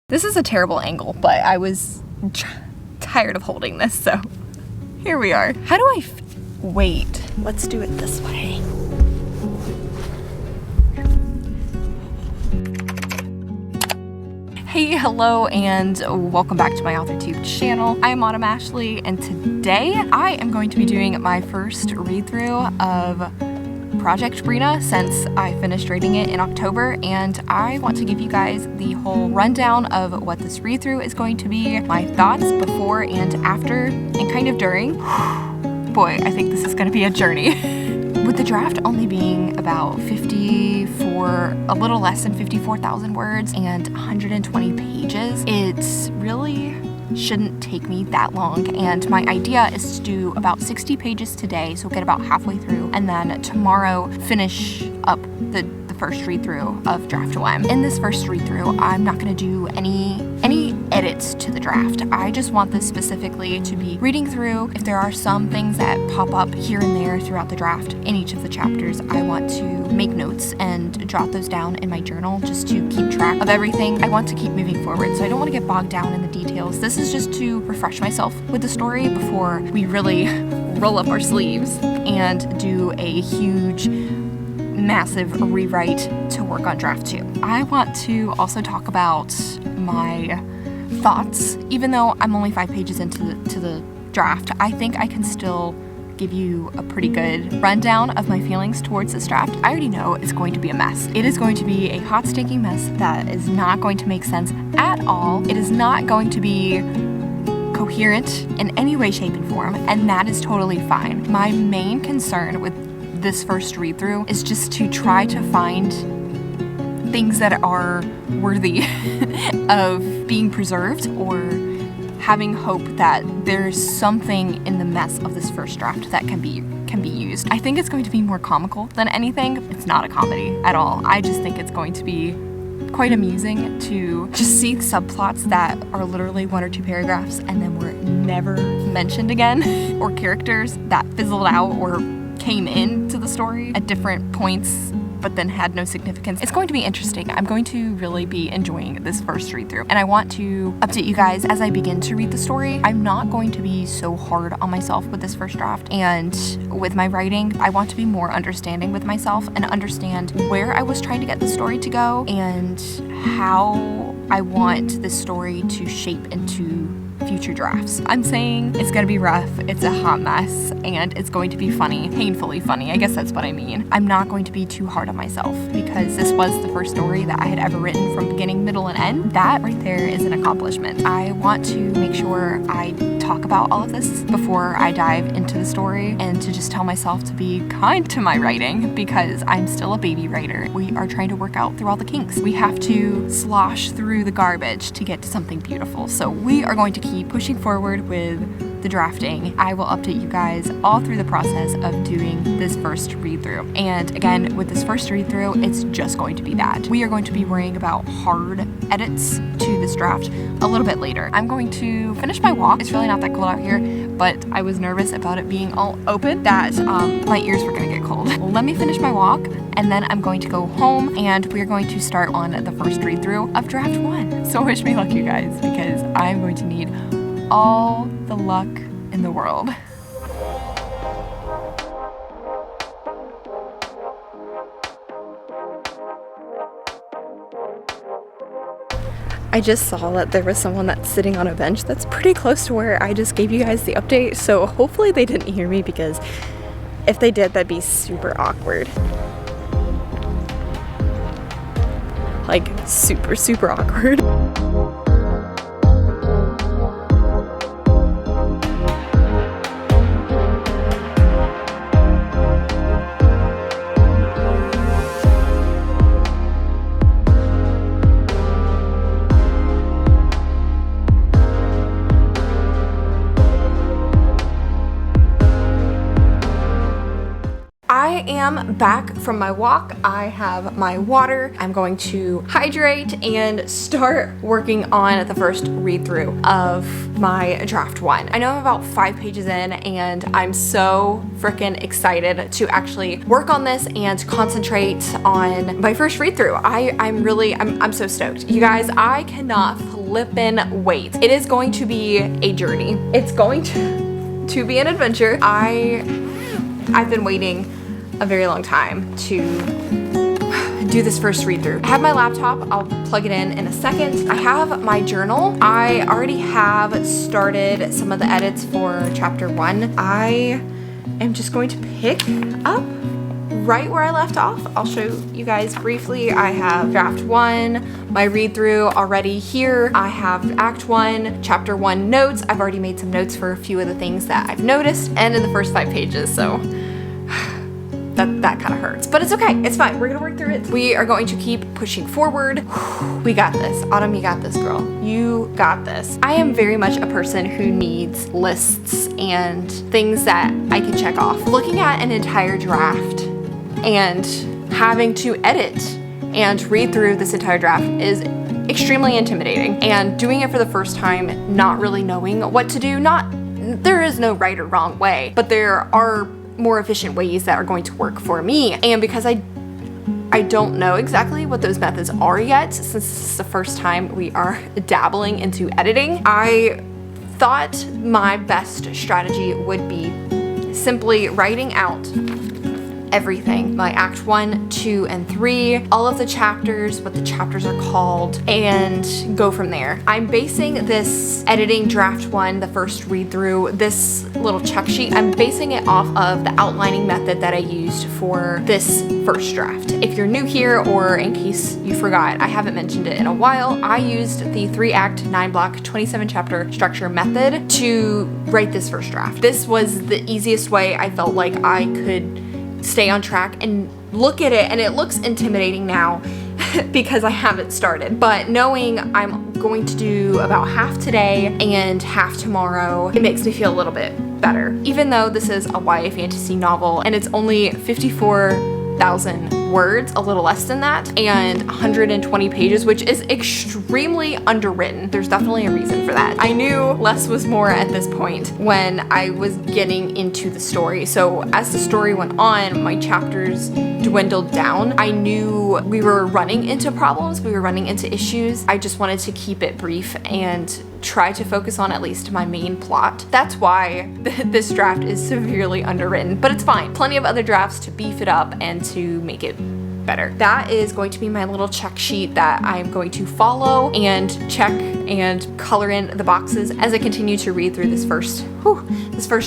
This is a terrible angle, but I was tired of holding this, so here we are. How do I wait? Let's do it this way. Hey, hello, and welcome back to my AuthorTube channel. I am Autumn Ashley, and today I am going to be doing my first read-through of Project Brina since I finished reading it in October, and I want to give you guys the whole rundown of what this read-through is going to be, my thoughts before and after, and kind of during. Boy, I think this is going to be a journey. With the draft only being about a little less than 54,000 words and 120 pages, it's really shouldn't take me that long, and my idea is to do about 60 pages today, so get about halfway through, and then tomorrow finish up the first read through of draft 1. In this first read through, I'm not going to do any edits to the draft. I just want this specifically to be reading through. If there are some things that pop up here and there throughout the draft in each of the chapters, I want to make notes and jot those down in my journal just to keep track of everything. I want to keep moving forward, so I don't want to get bogged down in the details. This is just to refresh myself with the story before we really roll up our sleeves and do a huge massive rewrite to work on draft 2. I want to also talk about my thoughts. Even though I'm only 5 pages into the draft, I think I can still give you a pretty good rundown of my feelings towards this draft. I already know it's going to be a mess. It is going to be a hot stinking mess that is not going to make sense at all. It is not going to be coherent in any way, shape, and form, and that is totally fine. My main concern with this first read through is just to try to find things that are worthy of being preserved, or having hope that there's something in the mess of this first draft that can be used. I think it's going to be more comical than anything. It's not a comedy at all. I just think it's going to be quite amusing to just see subplots that are literally 1 or 2 paragraphs and then were never mentioned again, or characters that fizzled out or came into the story at different points but then had no significance. It's going to be interesting. I'm going to really be enjoying this first read through, and I want to update you guys as I begin to read the story. I'm not going to be so hard on myself with this first draft, and with my writing, I want to be more understanding with myself and understand where I was trying to get the story to go and how I want this story to shape into future drafts. I'm saying it's gonna be rough, it's a hot mess, and it's going to be funny, painfully funny. I guess that's what I mean. I'm not going to be too hard on myself because this was the first story that I had ever written from beginning, middle, and end. That right there is an accomplishment. I want to make sure I talk about all of this before I dive into the story, and to just tell myself to be kind to my writing because I'm still a baby writer. We are trying to work out through all the kinks. We have to slosh through the garbage to get to something beautiful. So we are going to keep pushing forward with the drafting. I will update you guys all through the process of doing this first read through. And again, with this first read through, it's just going to be that. We are going to be worrying about hard edits to this draft a little bit later. I'm going to finish my walk. It's really not that cold out here, but I was nervous about it being all open that my ears were gonna get cold. Let me finish my walk, and then I'm going to go home and we're going to start on the first read through of draft 1. So wish me luck, you guys, because I'm going to need all the luck in the world. I just saw that there was someone that's sitting on a bench that's pretty close to where I just gave you guys the update, so hopefully they didn't hear me, because if they did, that'd be super awkward. Like, super, super awkward. I am back from my walk. I have my water. I'm going to hydrate and start working on the first read through of my draft 1. I know I'm about 5 pages in, and I'm so freaking excited to actually work on this and concentrate on my first read through. I'm so stoked. You guys, I cannot flippin' wait. It is going to be a journey. It's going to be an adventure. I've been waiting a very long time to do this first read through. I have my laptop, I'll plug it in a second. I have my journal. I already have started some of the edits for chapter 1. I am just going to pick up right where I left off. I'll show you guys briefly. I have draft 1, my read through already here. I have act 1, chapter 1 notes. I've already made some notes for a few of the things that I've noticed and in the first 5 pages, so that kind of hurts, but it's okay. It's fine. We're gonna work through it. We are going to keep pushing forward. We got this. Autumn, you got this, girl. You got this. I am very much a person who needs lists and things that I can check off. Looking at an entire draft and having to edit and read through this entire draft is extremely intimidating. And doing it for the first time, not really knowing what to do, there is no right or wrong way, but there are more efficient ways that are going to work for me. And because I don't know exactly what those methods are yet, since this is the first time we are dabbling into editing, I thought my best strategy would be simply writing out everything. My act 1, 2, and 3, all of the chapters, what the chapters are called, and go from there. I'm basing this editing draft 1, the first read through, this little check sheet, I'm basing it off of the outlining method that I used for this first draft. If you're new here, or in case you forgot, I haven't mentioned it in a while, I used the 3-act, 9-block, 27-chapter structure method to write this first draft. This was the easiest way I felt like I could stay on track and look at it, and it looks intimidating now because I haven't started, but knowing I'm going to do about half today and half tomorrow, it makes me feel a little bit better. Even though this is a YA fantasy novel and it's only 54,000 words, a little less than that, and 120 pages, which is extremely underwritten. There's definitely a reason for that. I knew less was more at this point when I was getting into the story. So as the story went on, my chapters dwindled down. I knew we were running into problems, we were running into issues. I just wanted to keep it brief and try to focus on at least my main plot. That's why this draft is severely underwritten, but it's fine. Plenty of other drafts to beef it up and to make it better. That is going to be my little check sheet that I'm going to follow and check and color in the boxes as I continue to read through this first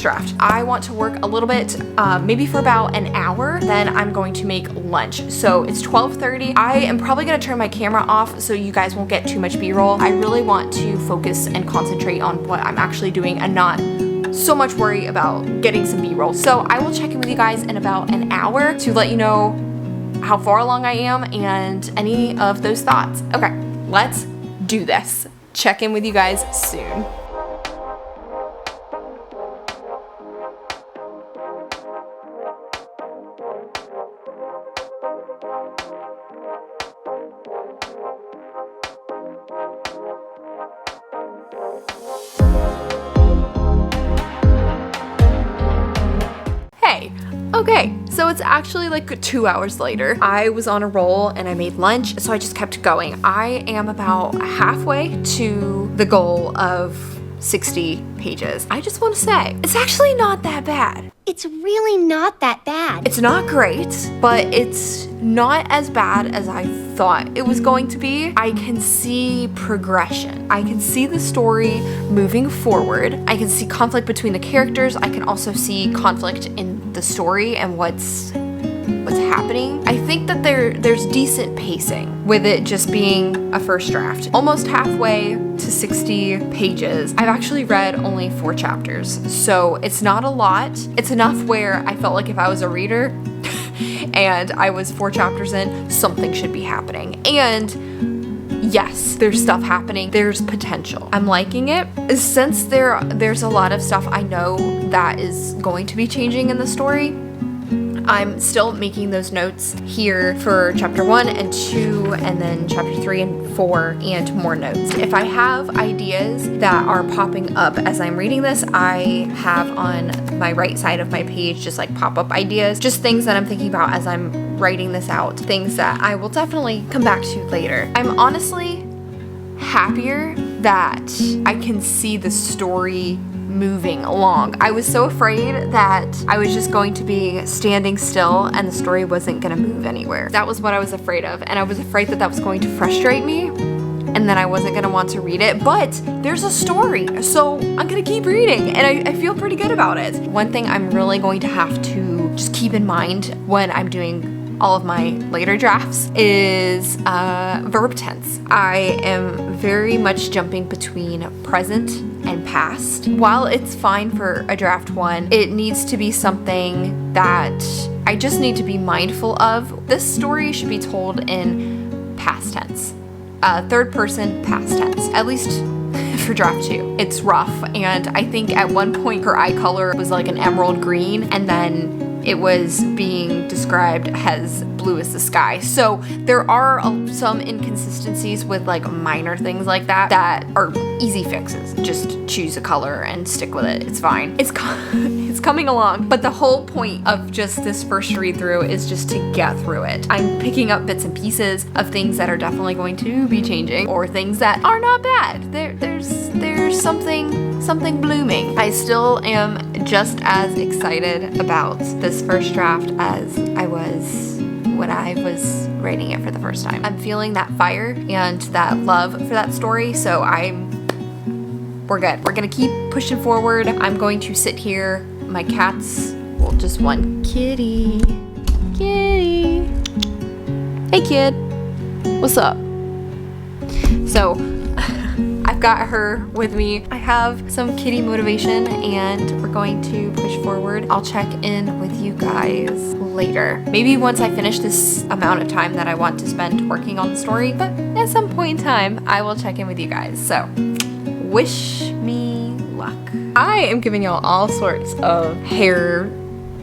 draft. I want to work a little bit, maybe for about an hour, then I'm going to make lunch. So it's 12:30. I am probably gonna turn my camera off so you guys won't get too much B-roll. I really want to focus and concentrate on what I'm actually doing and not so much worry about getting some B-roll. So I will check in with you guys in about an hour to let you know how far along I am and any of those thoughts. Okay, let's do this. Check in with you guys soon. Okay, so it's actually like 2 hours later. I was on a roll and I made lunch, so I just kept going. I am about halfway to the goal of 60 pages. I just want to say, it's actually not that bad. It's really not that bad. It's not great, but it's not as bad as I thought it was going to be. I can see progression. I can see the story moving forward. I can see conflict between the characters. I can also see conflict in the story and what's happening. I think that there's decent pacing with it just being a first draft. Almost halfway to 60 pages. I've actually read only 4 chapters, so it's not a lot. It's enough where I felt like if I was a reader and I was 4 chapters in, something should be happening. And yes, there's stuff happening. There's potential. I'm liking it. Since there's a lot of stuff I know that is going to be changing in the story, I'm still making those notes here for chapter 1 and 2, and then chapter 3 and 4, and more notes. If I have ideas that are popping up as I'm reading this, I have on my right side of my page just like pop-up ideas, just things that I'm thinking about as I'm writing this out, things that I will definitely come back to later. I'm honestly happier that I can see the story moving along. I was so afraid that I was just going to be standing still and the story wasn't gonna move anywhere. That was what I was afraid of, and I was afraid that that was going to frustrate me and then I wasn't gonna want to read it, but there's a story, so I'm gonna keep reading, and I feel pretty good about it. One thing I'm really going to have to just keep in mind when I'm doing all of my later drafts is verb tense. I am very much jumping between present and past. While it's fine for a draft 1, it needs to be something that I just need to be mindful of. This story should be told in past tense. Third person past tense, at least for draft 2. It's rough, and I think at one point her eye color was like an emerald green, and then it was being described as blue as the sky. So there are some inconsistencies with like minor things like that that are easy fixes. Just choose a color and stick with it. It's fine. It's coming along. But the whole point of just this first read through is just to get through it. I'm picking up bits and pieces of things that are definitely going to be changing, or things that are not bad. There's something blooming. I still am just as excited about this first draft as I was when I was writing it for the first time. I'm feeling that fire and that love for that story, so we're good. We're gonna keep pushing forward. I'm going to sit here. My cat's, well, just one kitty. Kitty. Hey kid, what's up? So, I've got her with me. I have some kitty motivation and we're going to push forward. I'll check in with you guys later. Maybe once I finish this amount of time that I want to spend working on the story, but at some point in time, I will check in with you guys. So, wish me luck. I am giving y'all all sorts of hair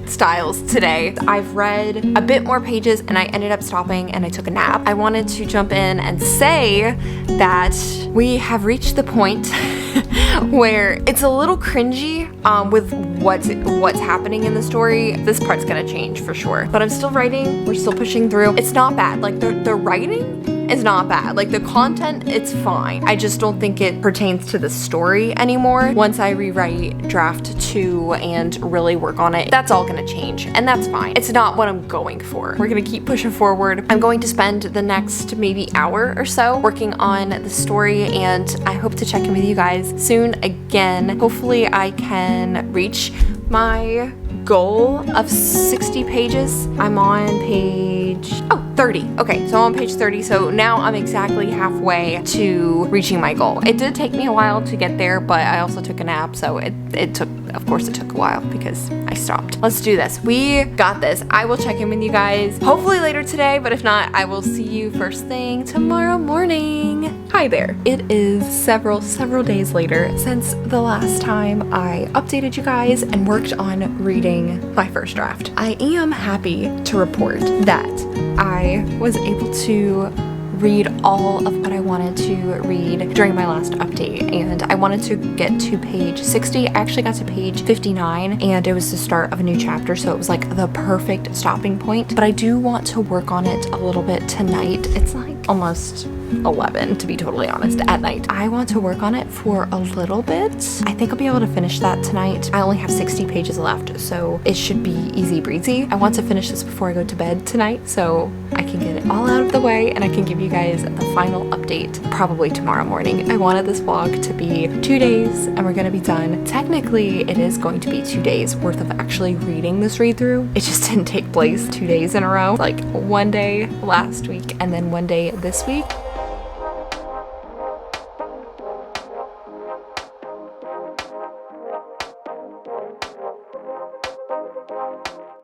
styles today. I've read a bit more pages and I ended up stopping and I took a nap. I wanted to jump in and say that we have reached the point where it's a little cringy with what's happening in the story. This part's gonna change for sure, but I'm still writing. We're still pushing through. It's not bad. Like the writing is not bad. Like the content, it's fine. I just don't think it pertains to the story anymore. Once I rewrite draft 2 and really work on it, that's all gonna change, and that's fine. It's not what I'm going for. We're gonna keep pushing forward. I'm going to spend the next maybe hour or so working on the story, and I hope to check in with you guys soon again. Hopefully I can reach my goal of 60 pages. I'm on page 30. Okay, so I'm on page 30, so now I'm exactly halfway to reaching my goal. It did take me a while to get there, but I also took a nap, so it took a while because I stopped. Let's do this. We got this. I will check in with you guys hopefully later today, but if not, I will see you first thing tomorrow morning. Hi there. It is several days later since the last time I updated you guys and worked on reading my first draft. I am happy to report that I was able to read all of what I wanted to read during my last update, and I wanted to get to page 60. I actually got to page 59 and it was the start of a new chapter, so it was like the perfect stopping point, but I do want to work on it a little bit tonight. It's like almost 11, to be totally honest, at night. I want to work on it for a little bit. I think I'll be able to finish that tonight. I only have 60 pages left, so it should be easy breezy. I want to finish this before I go to bed tonight, so I can get it all out of the way and I can give you guys the final update probably tomorrow morning. I wanted this vlog to be 2 days and we're gonna be done. Technically, it is going to be 2 days worth of actually reading this read through. It just didn't take place 2 days in a row. Like one day last week and then one day this week.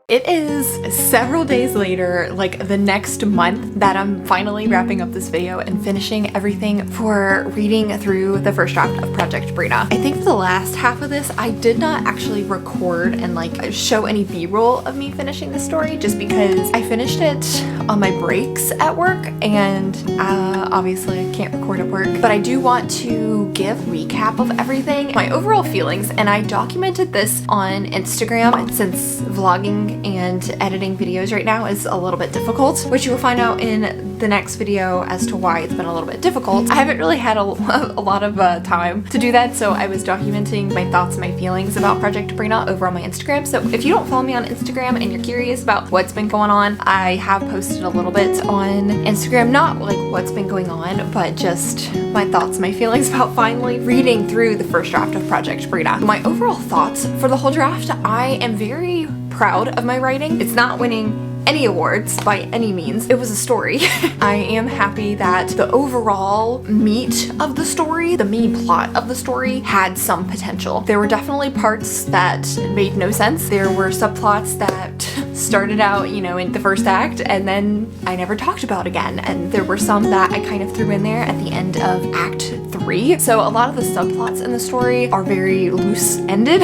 It is several days later, like the next month, that I'm finally wrapping up this video and finishing everything for reading through the first draft of Project Brina. I think for the last half of this, I did not actually record and like show any b-roll of me finishing the story, just because I finished it on my breaks at work, and obviously I can't record at work, but I do want to give a recap of everything, my overall feelings, and I documented this on Instagram since vlogging and editing videos right now is a little bit difficult, which you will find out in the next video as to why it's been a little bit difficult. I haven't really had a lot of time to do that, so I was documenting my thoughts and my feelings about Project Brina over on my Instagram. So if you don't follow me on Instagram and you're curious about what's been going on, I have posted a little bit on Instagram, not like what's been going on, but just my thoughts, my feelings about finally reading through the first draft of Project Brina. My overall thoughts for the whole draft, I am very proud of my writing. It's not winning any awards by any means. It was a story. I am happy that the overall meat of the story, the main plot of the story, had some potential. There were definitely parts that made no sense. There were subplots that started out, you know, in the first act and then I never talked about again. And there were some that I kind of threw in there at the end of Act 3. So a lot of the subplots in the story are very loose-ended.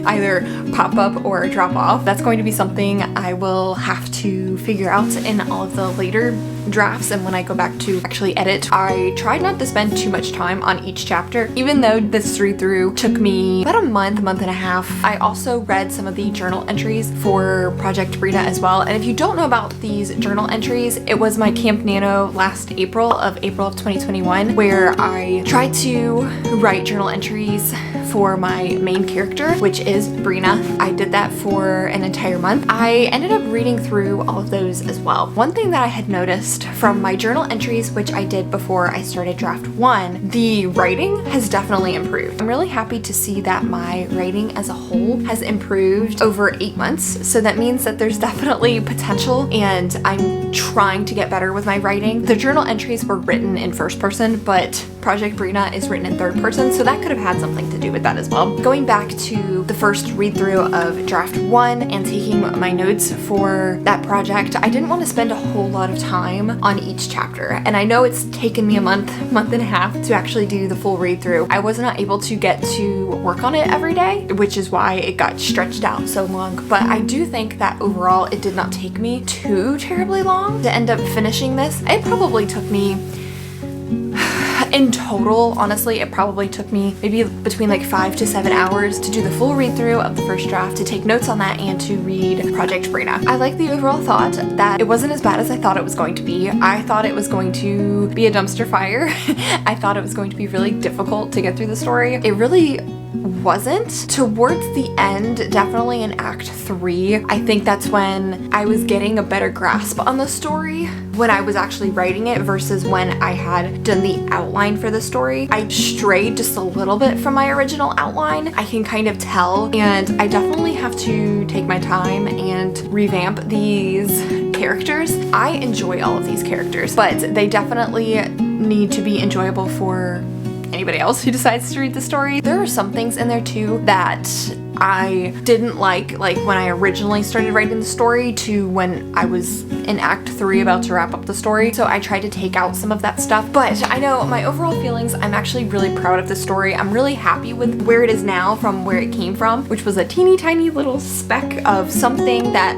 Either pop up or drop off. That's going to be something I will have to figure out in all of the later drafts and when I go back to actually edit. I tried not to spend too much time on each chapter, even though this read through took me about a month and a half. I also read some of the journal entries for Project Brina as well. And if you don't know about these journal entries, it was my Camp Nano last April of 2021, where I tried to write journal entries for my main character, which is Brina. I did that for an entire month. I ended up reading through all of those as well. One thing that I had noticed from my journal entries, which I did before I started draft 1, the writing has definitely improved. I'm really happy to see that my writing as a whole has improved over 8 months. So that means that there's definitely potential and I'm trying to get better with my writing. The journal entries were written in first person, but Project Brina is written in third person, so that could have had something to do with that as well. Going back to the first read through of draft 1 and taking my notes for that project, I didn't want to spend a whole lot of time on each chapter. And I know it's taken me a month and a half to actually do the full read through. I was not able to get to work on it every day, which is why it got stretched out so long. But I do think that overall it did not take me too terribly long to end up finishing this. It probably took me, in total, honestly, it probably took me maybe between like 5 to 7 hours to do the full read through of the first draft, to take notes on that, and to read Project Brina. I like the overall thought that it wasn't as bad as I thought it was going to be. I thought it was going to be a dumpster fire. I thought it was going to be really difficult to get through the story. It really wasn't. Towards the end, definitely in Act 3, I think that's when I was getting a better grasp on the story when I was actually writing it versus when I had done the outline for the story. I strayed just a little bit from my original outline. I can kind of tell, and I definitely have to take my time and revamp these characters. I enjoy all of these characters, but they definitely need to be enjoyable for anybody else who decides to read the story. There are some things in there too that I didn't like when I originally started writing the story to when I was in Act 3 about to wrap up the story. So I tried to take out some of that stuff. But I know my overall feelings, I'm actually really proud of the story. I'm really happy with where it is now from where it came from, which was a teeny tiny little speck of something that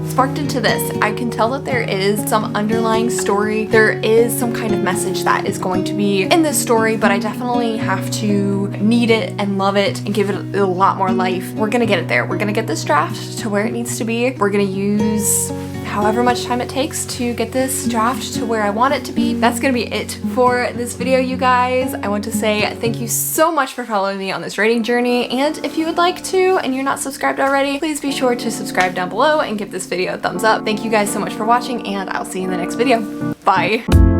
sparked into this. I can tell that there is some underlying story. There is some kind of message that is going to be in this story, but I definitely have to need it and love it and give it a lot more life. We're gonna get it there. We're gonna get this draft to where it needs to be. We're gonna use however much time it takes to get this draft to where I want it to be. That's gonna be it for this video, you guys. I want to say thank you so much for following me on this writing journey, and if you would like to and you're not subscribed already, please be sure to subscribe down below and give this video a thumbs up. Thank you guys so much for watching, and I'll see you in the next video. Bye.